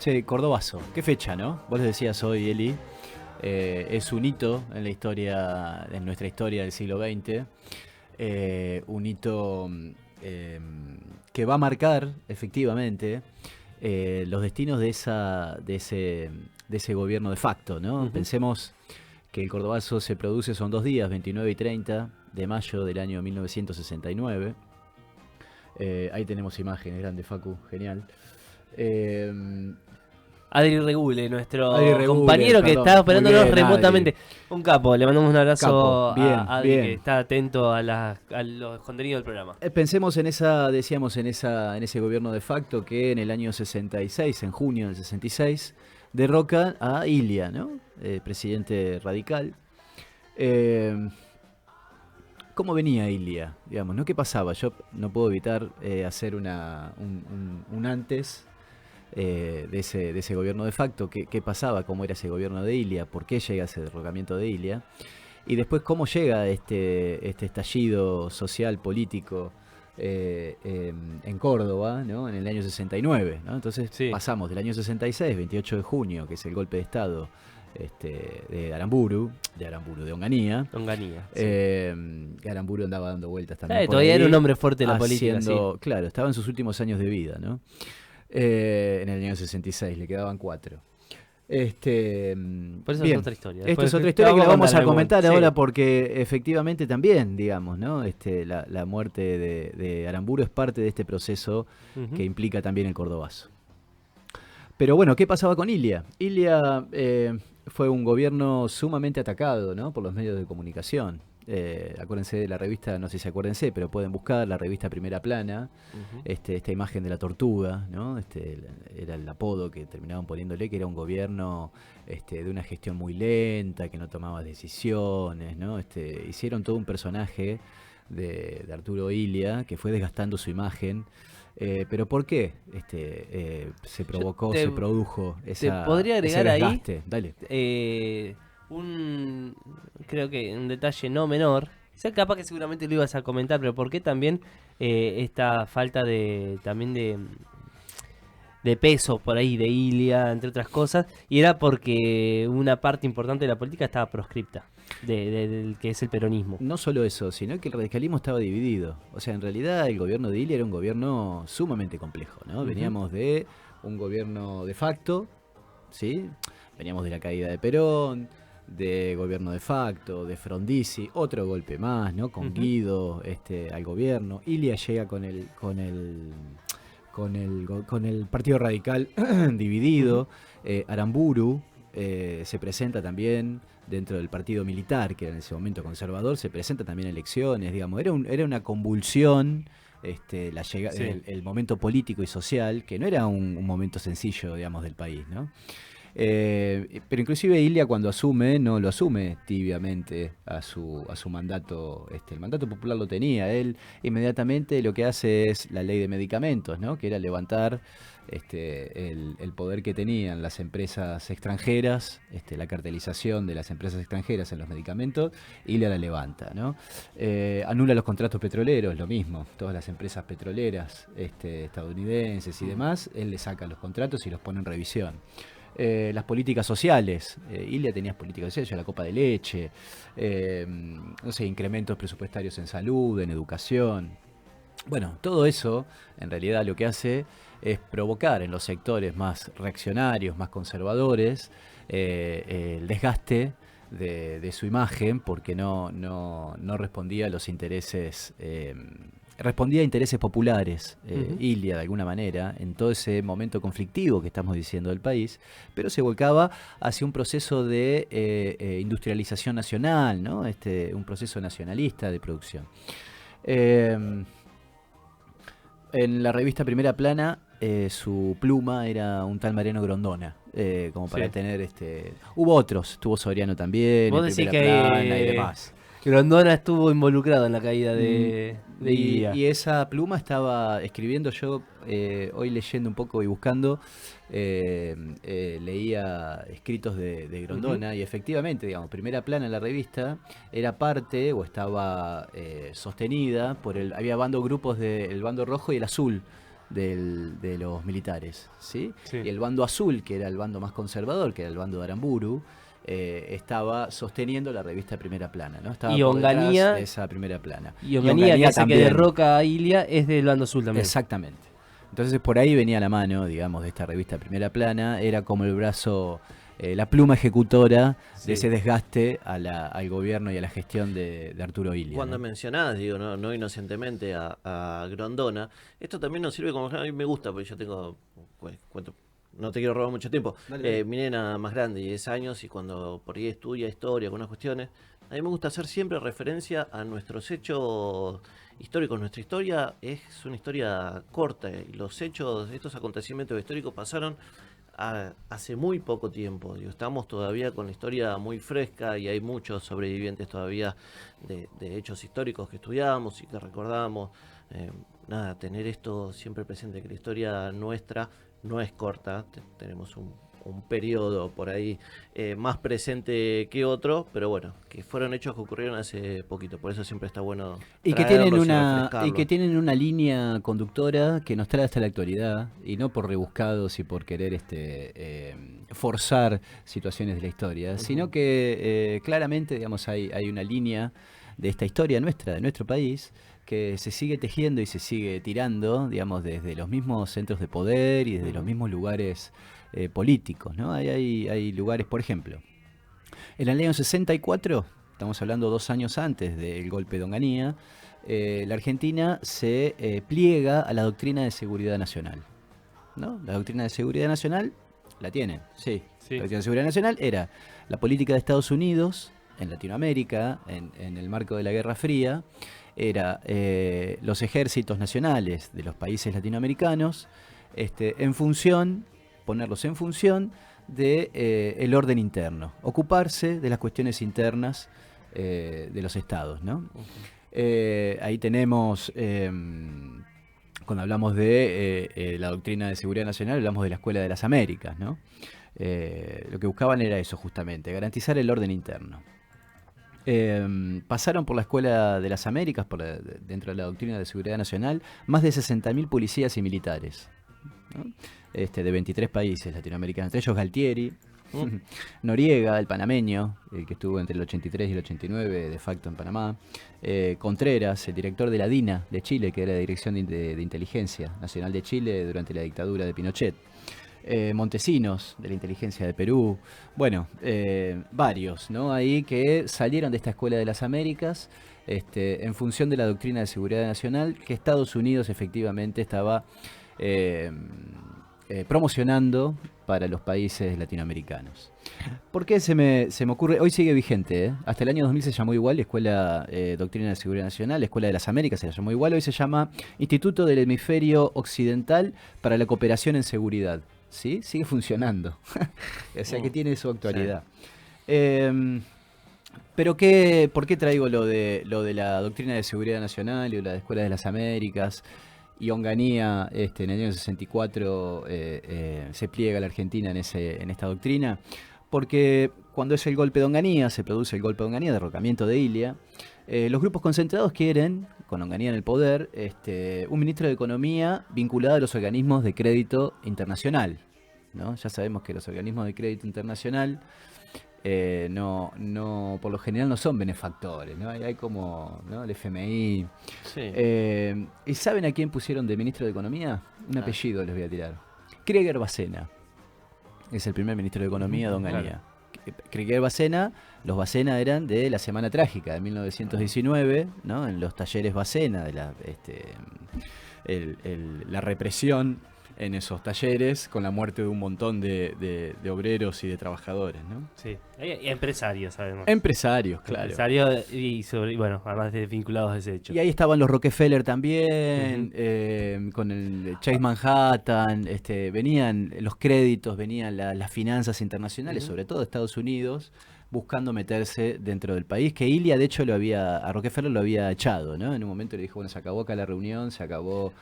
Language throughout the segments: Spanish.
Che, Cordobazo, qué fecha, ¿no? Vos les decías hoy, Eli, es un hito en la historia, en nuestra historia del siglo XX, un hito eh, que va a marcar, efectivamente, los destinos de ese gobierno de facto, ¿no? Ujú. Pensemos que el Cordobazo se produce, son 2 días, 29 y 30 de mayo del año 1969. Ahí tenemos imágenes, grande Facu, genial. Eh, Adri Regule, Adri nuestro Regules, compañero que perdón. está Muy operándonos bien, Adri. remotamente. Un capo, le mandamos un Capo. abrazo Bien, a Adri que bien. está atento a los contenidos del programa. Pensemos en esa, decíamos, en ese gobierno de facto que en el año 66, en junio del 66, derroca a Ilia, ¿no? Presidente radical. Eh, ¿Cómo venía Ilia? Digamos, ¿no? ¿Qué pasaba? Yo no puedo evitar hacer un antes de ese gobierno de facto. ¿Qué pasaba? ¿Cómo era ese gobierno de Ilia? ¿Por qué llega ese derrocamiento de Ilia? Y después, ¿cómo llega este estallido social, político en Córdoba, ¿no? En el año 69? ¿No? Entonces Sí, pasamos del año 66, 28 de junio, que es el golpe de Estado de Aramburu, de Onganía. Onganía, sí. Que Aramburu andaba dando vueltas también por Todavía era un ahí, hombre fuerte de la política, sí. haciendo, claro, estaba en sus últimos años de vida, ¿no? En el año 66, le quedaban 4. Por eso es Bien, otra historia. esto Después es otra te historia que la vamos a algún. comentar Sí. ahora porque efectivamente también, digamos, ¿no? La muerte de Aramburu es parte de este proceso Ujú. que implica también el Cordobazo. Pero bueno, ¿qué pasaba con Ilia? Ilia fue un gobierno sumamente atacado, ¿no? Por los medios de comunicación. Acuérdense de la revista, no sé si acuérdense, pero pueden buscar la revista Primera Plana, Ujú. esta imagen de la tortuga, ¿no? Era el apodo que terminaban poniéndole, que era un gobierno de una gestión muy lenta, que no tomaba decisiones, ¿no? Hicieron todo un personaje de Arturo Ilia que fue desgastando su imagen. Pero ¿por qué Yo se produjo te podría ese agregar ahí desgaste? Dale. eh, un, creo que un detalle no menor. Quizá capaz que seguramente lo ibas a comentar, pero ¿por qué también esta falta de peso por ahí de Ilia, entre otras cosas? Y era porque una parte importante de la política estaba proscripta, del que es el peronismo. No solo eso, sino que el radicalismo estaba dividido. O sea, en realidad el gobierno de Ilia era un gobierno sumamente complejo, ¿no? Ujú. Veníamos de un gobierno de facto, ¿sí? Veníamos de la caída de Perón, de gobierno de facto, de Frondizi, otro golpe más, ¿no? Con Ujú. Guido, al gobierno. Ilia llega con el Partido Radical Ujú. dividido. Aramburu se presenta también dentro del partido militar, que era en ese momento conservador, se presenta también a elecciones, digamos, era una convulsión. Sí. El momento político y social, que no era un momento sencillo, digamos, del país, ¿no? Pero inclusive Ilia cuando asume, no lo asume tibiamente a su mandato. El mandato popular lo tenía. Él inmediatamente lo que hace es la ley de medicamentos, ¿no? Que era levantar el poder que tenían las empresas extranjeras, la cartelización de las empresas extranjeras en los medicamentos. Ilia la levanta, ¿no? Anula los contratos petroleros, lo mismo. Todas las empresas petroleras estadounidenses y Mm. demás, él le saca los contratos y los pone en revisión. Las políticas sociales. Ilia tenía políticas sociales, la copa de leche, no sé, incrementos presupuestarios en salud, en educación. Bueno, todo eso en realidad lo que hace es provocar en los sectores más reaccionarios, más conservadores, el desgaste de su imagen porque no respondía a los intereses, respondía a intereses populares, Ujú. Ilia de alguna manera, en todo ese momento conflictivo que estamos diciendo del país, pero se volcaba hacia un proceso de industrialización nacional, ¿no? Un proceso nacionalista de producción. Eh, en la revista Primera Plana, su pluma era un tal Mariano Grondona, como para Sí. tener Hubo otros, tuvo Soriano también, en Vos decís Primera Plana y que demás. Grondona estuvo involucrado en la caída Mm, de Ilia. y esa pluma estaba escribiendo yo, hoy leyendo un poco y buscando, leía escritos de Ujú. Grondona y efectivamente, digamos, Primera Plana en la revista era parte o estaba sostenida por había grupos del bando rojo y el azul. de los militares, ¿sí? Sí. Y el bando azul, que era el bando más conservador, que era el bando de Aramburu, estaba sosteniendo la revista Primera Plana, ¿no? Estaba Y por detrás Onganía, de esa Primera Plana. y Onganía, que hace que también. derroca a Ilia, es del bando azul también. Exactamente. Entonces por ahí venía la mano, digamos, de esta revista Primera Plana, era como el brazo, la pluma ejecutora Sí. de ese desgaste al gobierno y a la gestión de Arturo Illia. Cuando ¿no? mencionás, digo, no inocentemente a Grondona, esto también nos sirve como, a mí me gusta, porque yo tengo, cuento, no te quiero robar mucho tiempo, mi nena más grande, 10 años, y cuando por ahí estudia historia, algunas cuestiones, a mí me gusta hacer siempre referencia a nuestros hechos históricos. Nuestra historia es una historia corta, y los hechos, estos acontecimientos históricos pasaron hace muy poco tiempo. Digo, estamos todavía con la historia muy fresca y hay muchos sobrevivientes todavía de hechos históricos que estudiamos y que recordamos. Nada, tener esto siempre presente, que la historia nuestra no es corta, tenemos un periodo por ahí más presente que otro, pero bueno, que fueron hechos que ocurrieron hace poquito, por eso siempre está bueno Y que tienen traerlos y una refrescarlos. una línea conductora que nos trae hasta la actualidad, y no por rebuscados y por querer forzar situaciones de la historia, sino que claramente, digamos, hay una línea de esta historia nuestra, de nuestro país, que se sigue tejiendo y se sigue tirando, digamos, desde los mismos centros de poder y desde los mismos lugares políticos, ¿no? Hay lugares, por ejemplo, en el año 64, estamos hablando 2 años antes del golpe de Onganía, la Argentina se pliega a la doctrina de seguridad nacional, ¿no? La doctrina de seguridad nacional la tienen, sí. Sí. La doctrina de seguridad nacional era la política de Estados Unidos en Latinoamérica, en el marco de la Guerra Fría, era los ejércitos nacionales de los países latinoamericanos, ponerlos en función de el orden interno, ocuparse de las cuestiones internas de los estados, ¿no? Ahí tenemos, cuando hablamos de la doctrina de seguridad nacional, hablamos de la Escuela de las Américas, ¿no? Lo que buscaban era eso justamente, garantizar el orden interno. Pasaron por la Escuela de las Américas, dentro de la doctrina de seguridad nacional, más de 60.000 policías y militares, ¿no? De 23 países latinoamericanos, entre ellos Galtieri, Noriega, el panameño, el que estuvo entre el 83 y el 89 de facto en Panamá, Contreras, el director de la DINA de Chile, que era la Dirección de Inteligencia Nacional de Chile durante la dictadura de Pinochet, Montesinos, de la inteligencia de Perú, bueno, varios, ¿no? Ahí que salieron de esta Escuela de las Américas en función de la doctrina de seguridad nacional que Estados Unidos efectivamente estaba promocionando para los países latinoamericanos. ¿Por qué se me ocurre? Hoy sigue vigente, ¿eh? Hasta el año 2000 se llamó igual, Escuela Doctrina de Seguridad Nacional, la Escuela de las Américas se la llamó igual, hoy se llama Instituto del Hemisferio Occidental para la Cooperación en Seguridad. ¿Sí? Sigue funcionando. O sea que tiene su actualidad. Sí. Pero ¿por qué traigo lo de la doctrina de seguridad nacional y la Escuela de las Américas? Y Onganía, en el año 64, se pliega a la Argentina en esta doctrina, porque cuando es el golpe de Onganía, se produce el golpe de Onganía, derrocamiento de Illia, los grupos concentrados quieren, con Onganía en el poder, un ministro de Economía vinculado a los organismos de crédito internacional, ¿no? Ya sabemos que los organismos de crédito internacional no, por lo general no son benefactores, ¿no? Hay como, ¿no? El FMI. Sí. ¿Y saben a quién pusieron de ministro de Economía? Un apellido les voy a tirar. Krieger Bacena. Es el primer ministro de Economía de Onganía. Claro. Krieger Bacena, los Bacena eran de la Semana Trágica de 1919, ¿no? En los talleres Bacena, de la represión en esos talleres, con la muerte de un montón de obreros y de trabajadores, ¿no? Sí, y empresarios, sabemos. Empresarios, claro. Empresarios bueno, además vinculados a ese hecho. Y ahí estaban los Rockefeller también, con el Chase Manhattan, venían los créditos, venían las finanzas internacionales, sobre todo de Estados Unidos, buscando meterse dentro del país, que Illia de hecho a Rockefeller lo había echado, ¿no? En un momento le dijo, bueno, se acabó acá la reunión, se acabó.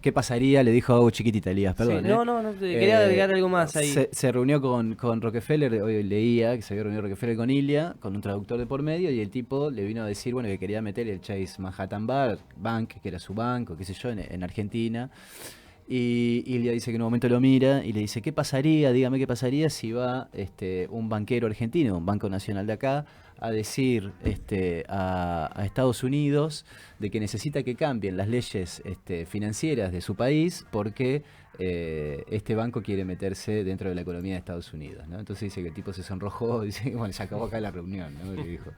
¿Qué pasaría? Le dijo algo chiquitita, Elías, perdón. Sí, no, quería agregar algo más ahí. Se reunió con Rockefeller, hoy leía que se había reunido Rockefeller con Illia, con un traductor de por medio, y el tipo le vino a decir, bueno, que quería meter el Chase Manhattan Bank, que era su banco, qué sé yo, en Argentina. Y Ilia dice que en un momento lo mira y le dice, ¿qué pasaría? Dígame qué pasaría si va un banquero argentino, un banco nacional de acá, a decir a Estados Unidos de que necesita que cambien las leyes financieras de su país porque este banco quiere meterse dentro de la economía de Estados Unidos, ¿no? Entonces dice que el tipo se sonrojó, dice que bueno, se acabó acá la reunión, ¿no? Le dijo.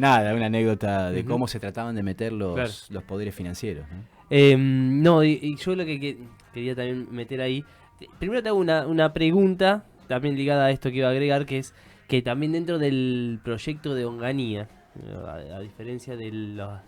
Nada, una anécdota de cómo se trataban de meter los poderes financieros, ¿no? No, y yo lo que quería también meter ahí, primero te hago una pregunta, también ligada a esto que iba a agregar, que es que también dentro del proyecto de Onganía, a diferencia de la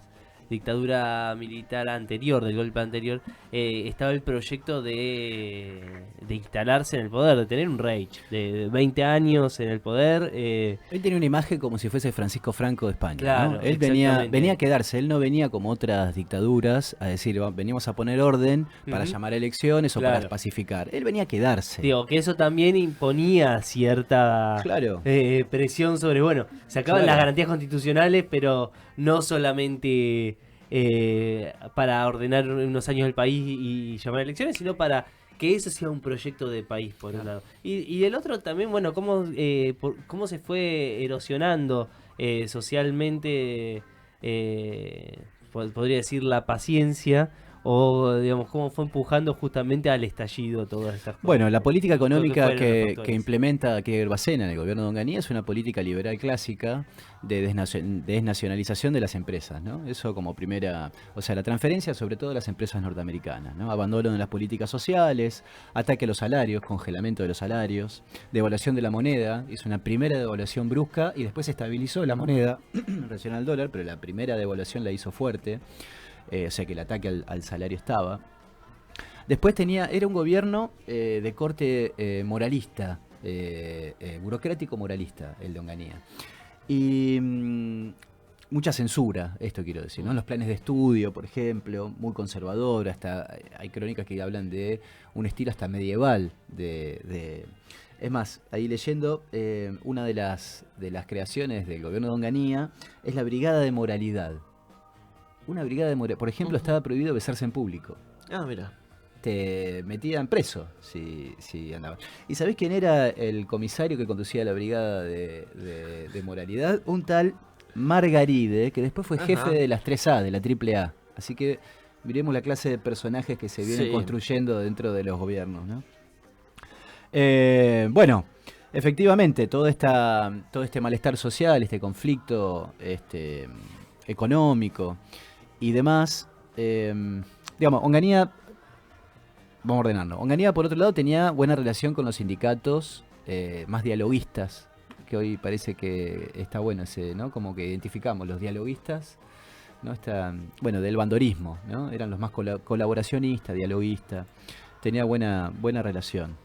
dictadura militar anterior, del golpe anterior, estaba el proyecto de instalarse en el poder, de tener un reich, de 20 años en el poder. Él tenía una imagen como si fuese Francisco Franco de España, Claro, ¿no? Él venía a quedarse, él no venía como otras dictaduras a decir, venimos a poner orden para llamar a elecciones o para pacificar. Él venía a quedarse. Digo, que eso también imponía cierta presión sobre, bueno, se acaban las garantías constitucionales, pero no solamente para ordenar unos años el país y llamar a elecciones, sino para que eso sea un proyecto de país, por un lado. Y del otro también, bueno, cómo se fue erosionando socialmente, podría decir, la paciencia, o digamos, cómo fue empujando justamente al estallido todas estas cosas. Bueno, la política económica que implementa Kier Bacena en el gobierno de Onganía es una política liberal clásica de desnacionalización de las empresas, ¿no? Eso como primera, o sea, la transferencia sobre todo de las empresas norteamericanas, ¿no? Abandono de las políticas sociales, ataque a los salarios, congelamiento de los salarios, devaluación de la moneda, hizo una primera devaluación brusca y después se estabilizó la moneda en relación al dólar, pero la primera devaluación la hizo fuerte. O sea que el ataque al salario estaba. Después era un gobierno de corte moralista, burocrático moralista, el de Onganía. Y mucha censura, esto quiero decir, ¿no? Los planes de estudio, por ejemplo, muy conservador, hasta hay crónicas que hablan de un estilo hasta medieval. Es más, ahí leyendo, una de las creaciones del gobierno de Onganía es la Brigada de Moralidad. Una brigada de moralidad. Por ejemplo, estaba prohibido besarse en público. Ah, mira. Te metían preso si andabas. ¿Y sabés quién era el comisario que conducía la brigada de moralidad? Un tal Margaride, que después fue jefe de las 3A, de la AAA. Así que miremos la clase de personajes que se vienen construyendo dentro de los gobiernos, ¿no? Bueno, efectivamente, todo este malestar social, este conflicto económico y demás, digamos, Onganía, vamos a ordenarlo. Onganía, por otro lado, tenía buena relación con los sindicatos más dialoguistas, que hoy parece que está bueno ese, ¿no? Como que identificamos los dialoguistas, ¿no? Bueno, del bandorismo, ¿no? Eran los más colaboracionistas, dialoguistas, tenía buena relación.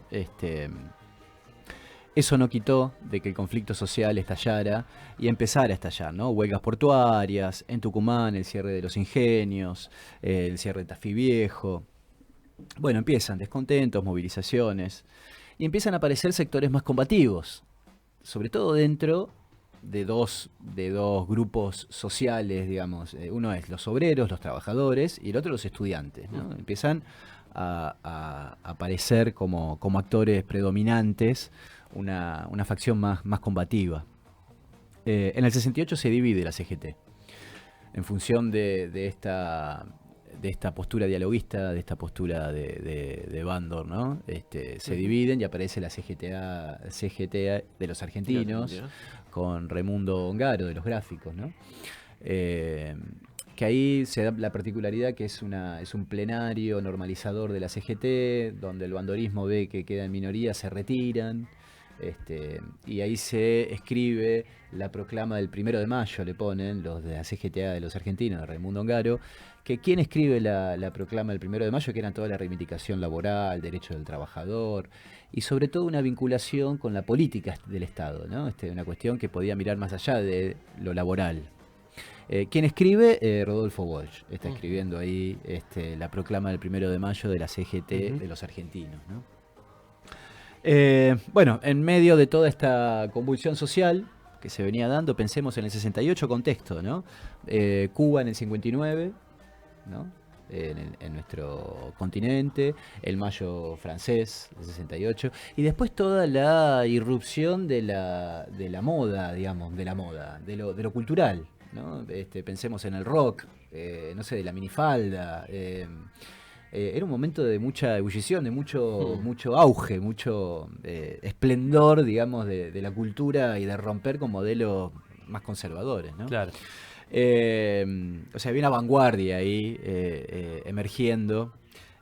Eso no quitó de que el conflicto social estallara y empezara a estallar, ¿no? Huelgas portuarias, en Tucumán el cierre de los ingenios, el cierre de Tafí Viejo. Bueno, empiezan descontentos, movilizaciones y empiezan a aparecer sectores más combativos, sobre todo dentro de dos grupos sociales, digamos. Uno es los obreros, los trabajadores y el otro los estudiantes, ¿no? Empiezan a aparecer como actores predominantes una facción más combativa. En el 68 se divide la CGT en función de esta postura dialoguista, de esta postura de Bandor, ¿no? Se dividen y aparece la CGT de los argentinos con Raimundo Ongaro de los gráficos, ¿no? Que ahí se da la particularidad que es un plenario normalizador de la CGT, donde el bandorismo ve que queda en minoría, se retiran. Y ahí se escribe la proclama del 1 de mayo, le ponen los de la CGTA de los argentinos, de Raimundo Ongaro, que quien escribe la proclama del 1 de mayo, que era toda la reivindicación laboral, derecho del trabajador, y sobre todo una vinculación con la política del Estado, ¿no? Una cuestión que podía mirar más allá de lo laboral. ¿Quién escribe? Rodolfo Walsh está escribiendo ahí la proclama del 1 de mayo de la CGT de los argentinos, ¿no? Bueno, en medio de toda esta convulsión social que se venía dando, pensemos en el 68 contexto, ¿no? Cuba en el 59, ¿no? en nuestro continente, el Mayo francés de 68, y después toda la irrupción de la moda, digamos, de lo cultural, ¿no? Pensemos en el rock, no sé, de la minifalda. Era un momento de mucha ebullición, de mucho auge, mucho esplendor, digamos, de la cultura y de romper con modelos más conservadores, ¿no? Claro. O sea, había una vanguardia ahí emergiendo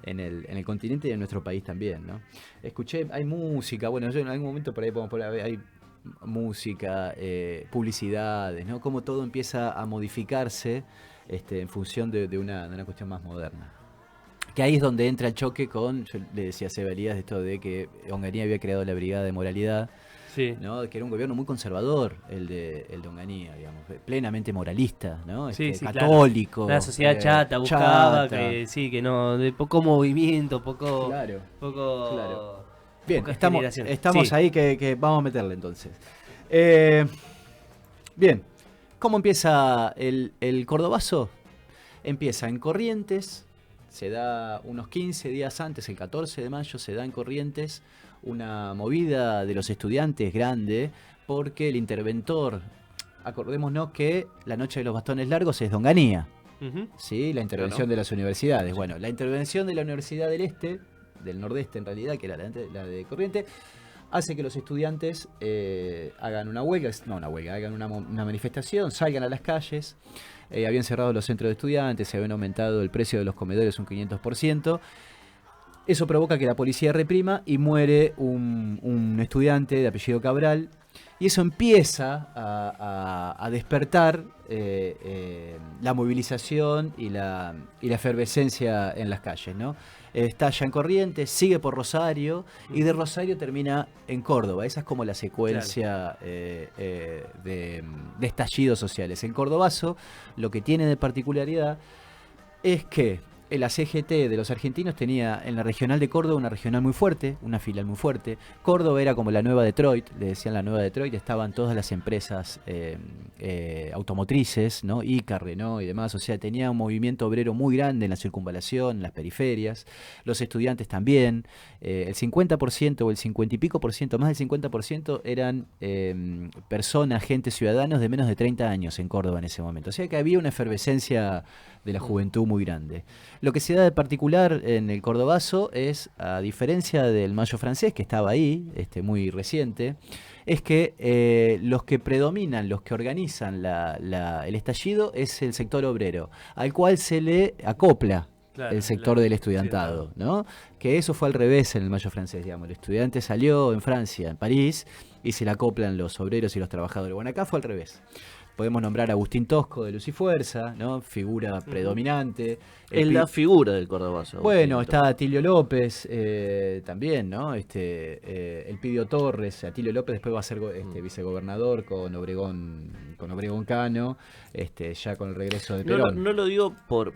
en el continente y en nuestro país también, ¿no? Hay música, bueno, yo en algún momento por ahí podemos poner, hay música, publicidades, ¿no? Cómo todo empieza a modificarse en función de una cuestión más moderna. Que ahí es donde entra el choque con, yo le decía a Seba Elías esto de que Onganía había creado la Brigada de Moralidad, Sí. ¿no? Que era un gobierno muy conservador, el de Onganía, digamos, plenamente moralista, ¿no? Sí, sí, católico. claro. Una sociedad chata, buscaba que no, de poco movimiento, poco. Claro. Bien, poca estamos generación. Sí. ahí que vamos a meterle entonces. Bien, ¿cómo empieza el Cordobazo? Empieza en Corrientes, se da unos 15 días antes, el 14 de mayo, se da en Corrientes una movida de los estudiantes grande, porque el interventor, acordémonos que la noche de los bastones largos es de Onganía, Ujú. ¿sí? La intervención de las universidades. Bueno, la intervención de la Universidad del Nordeste en realidad, que era la de Corrientes, hace que los estudiantes hagan una huelga, hagan una manifestación, salgan a las calles. Habían cerrado los centros de estudiantes, se habían aumentado el precio de los comedores un 500%. Eso provoca que la policía reprima y muere un estudiante de apellido Cabral. Y eso empieza a despertar la movilización y la efervescencia en las calles, ¿no? Estalla en Corrientes, sigue por Rosario y de Rosario termina en Córdoba. Esa es como la secuencia de estallidos sociales. El Cordobazo lo que tiene de particularidad es que la CGT de los argentinos tenía en la regional de Córdoba una regional muy fuerte, una filial muy fuerte. Córdoba era como la nueva Detroit, le decían la nueva Detroit, estaban todas las empresas automotrices, ¿no? Ica, Renault y demás, o sea, tenía un movimiento obrero muy grande en la circunvalación, en las periferias, los estudiantes también, el 50% o el 50 y pico por ciento, más del 50% eran personas, gente, ciudadanos de menos de 30 años en Córdoba en ese momento, o sea que había una efervescencia de la juventud muy grande. Lo que se da de particular en el Cordobazo es, a diferencia del Mayo francés, que estaba ahí, muy reciente, es que los que predominan, los que organizan el estallido es el sector obrero, al cual se le acopla el sector del estudiantado, ¿no? Que eso fue al revés en el Mayo francés, digamos. El estudiante salió en Francia, en París, y se le acoplan los obreros y los trabajadores. Bueno, acá fue al revés. Podemos nombrar a Agustín Tosco de Luz y Fuerza, ¿no? Figura predominante. Es la figura del Cordobazo. Bueno, está Atilio López también, ¿no? El Pidio Torres. Atilio López después va a ser vicegobernador con Obregón Cano, ya con el regreso de Perón. No lo digo por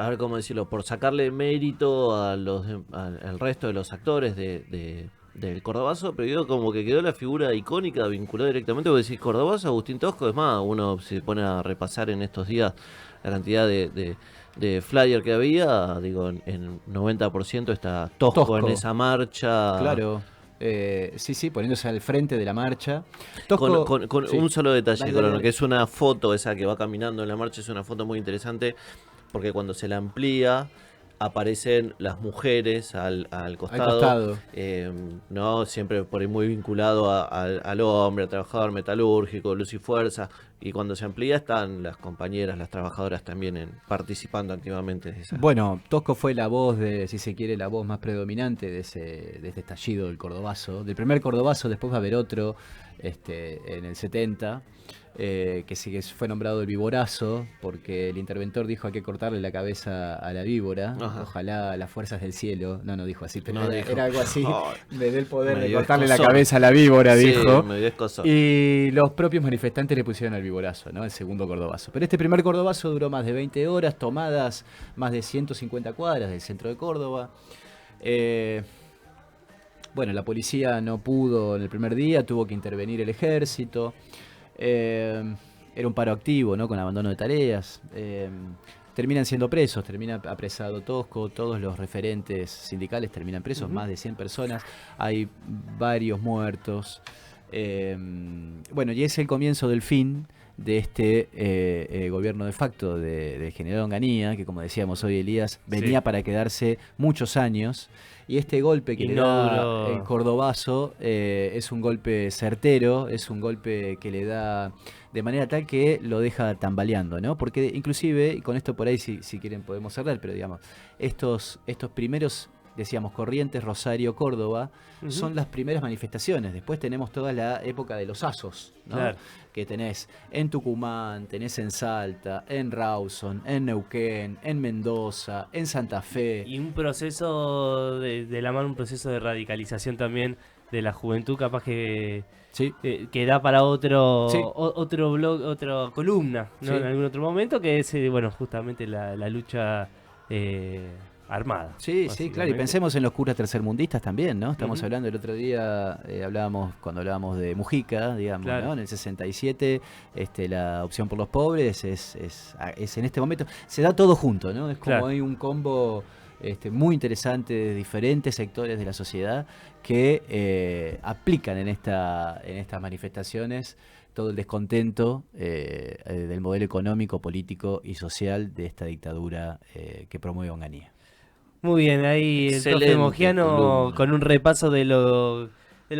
a ver cómo decirlo, por sacarle mérito al resto de los actores del Cordobazo, pero digo como que quedó la figura icónica vinculada directamente, porque decís Cordobazo, Agustín Tosco, es más, uno se pone a repasar en estos días la cantidad de flyer que había, digo, en 90% está Tosco en esa marcha. Claro. Sí, poniéndose al frente de la marcha. Tosco, con sí. Un solo detalle, dale. Que es una foto esa que va caminando en la marcha, es una foto muy interesante, porque cuando se la amplía aparecen las mujeres al costado. ¿No? Siempre por ahí muy vinculado al hombre, al trabajador metalúrgico, luz y fuerza. Y cuando se amplía están las compañeras, las trabajadoras también participando activamente de esa. Bueno, Tosco fue la voz si se quiere, la voz más predominante de este estallido del Cordobazo. Del primer Cordobazo, después va a haber otro en el 70. Que fue nombrado el Viborazo, porque el interventor dijo hay que cortarle la cabeza a la víbora. Ajá. Ojalá las fuerzas del cielo. No dijo así, pero era algo así. Me dé el poder de cortarle la cabeza a la víbora, dijo. Y los propios manifestantes le pusieron al Viborazo, ¿no? El segundo Cordobazo. Pero este primer Cordobazo duró más de 20 horas, tomadas más de 150 cuadras del centro de Córdoba. Bueno, la policía no pudo en el primer día, tuvo que intervenir el ejército. era un paro activo, ¿no? Con abandono de tareas. Terminan siendo presos, termina apresado Tosco, todos los referentes sindicales terminan presos, más de 100 personas, hay varios muertos. Bueno, y es el comienzo del fin de este gobierno de facto del general Onganía, que como decíamos hoy, Elías, venía para quedarse muchos años, y este golpe que le da el Cordobazo es un golpe certero, es un golpe que le da de manera tal que lo deja tambaleando, ¿no? Porque inclusive, y con esto por ahí si quieren podemos cerrar, pero digamos, estos primeros, decíamos, Corrientes, Rosario, Córdoba, son las primeras manifestaciones. Después tenemos toda la época de los asos, ¿no? Claro. Que tenés en Tucumán, tenés en Salta, en Rawson, en Neuquén, en Mendoza, en Santa Fe. Y un proceso de la mano, un proceso de radicalización también de la juventud, capaz que da para otro blog, otra columna, ¿no? En algún otro momento, que es bueno, justamente la lucha armada. Sí, claro, y pensemos en los curas tercermundistas también, ¿no? Estamos hablando el otro día, cuando hablábamos de Mujica, digamos, claro, ¿no? En el 67, la opción por los pobres es en este momento, se da todo junto, ¿no? Es como hay un combo muy interesante de diferentes sectores de la sociedad que aplican en estas manifestaciones todo el descontento del modelo económico, político y social de esta dictadura que promueve Onganía. Muy bien, ahí el profe Mogiano con un repaso de lo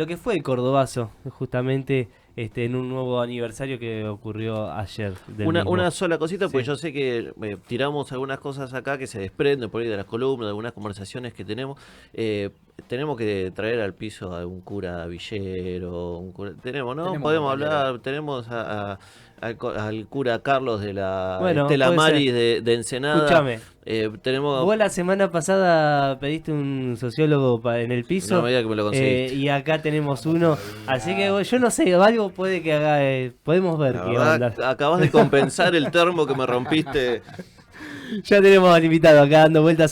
que fue el Cordobazo, justamente en un nuevo aniversario que ocurrió ayer. Una sola cosita, porque yo sé que tiramos algunas cosas acá que se desprenden por ahí de las columnas, de algunas conversaciones que tenemos. Tenemos que traer al piso a un cura villero, podemos hablar, tenemos al cura Carlos de la Estela Maris de Ensenada. Escúchame, vos la semana pasada pediste un sociólogo en el piso. No me digas que me lo conseguiste. Y acá tenemos uno, así que yo no sé, algo puede que haga, podemos ver qué onda. Acabas de compensar el termo que me rompiste. Ya tenemos al invitado acá dando vueltas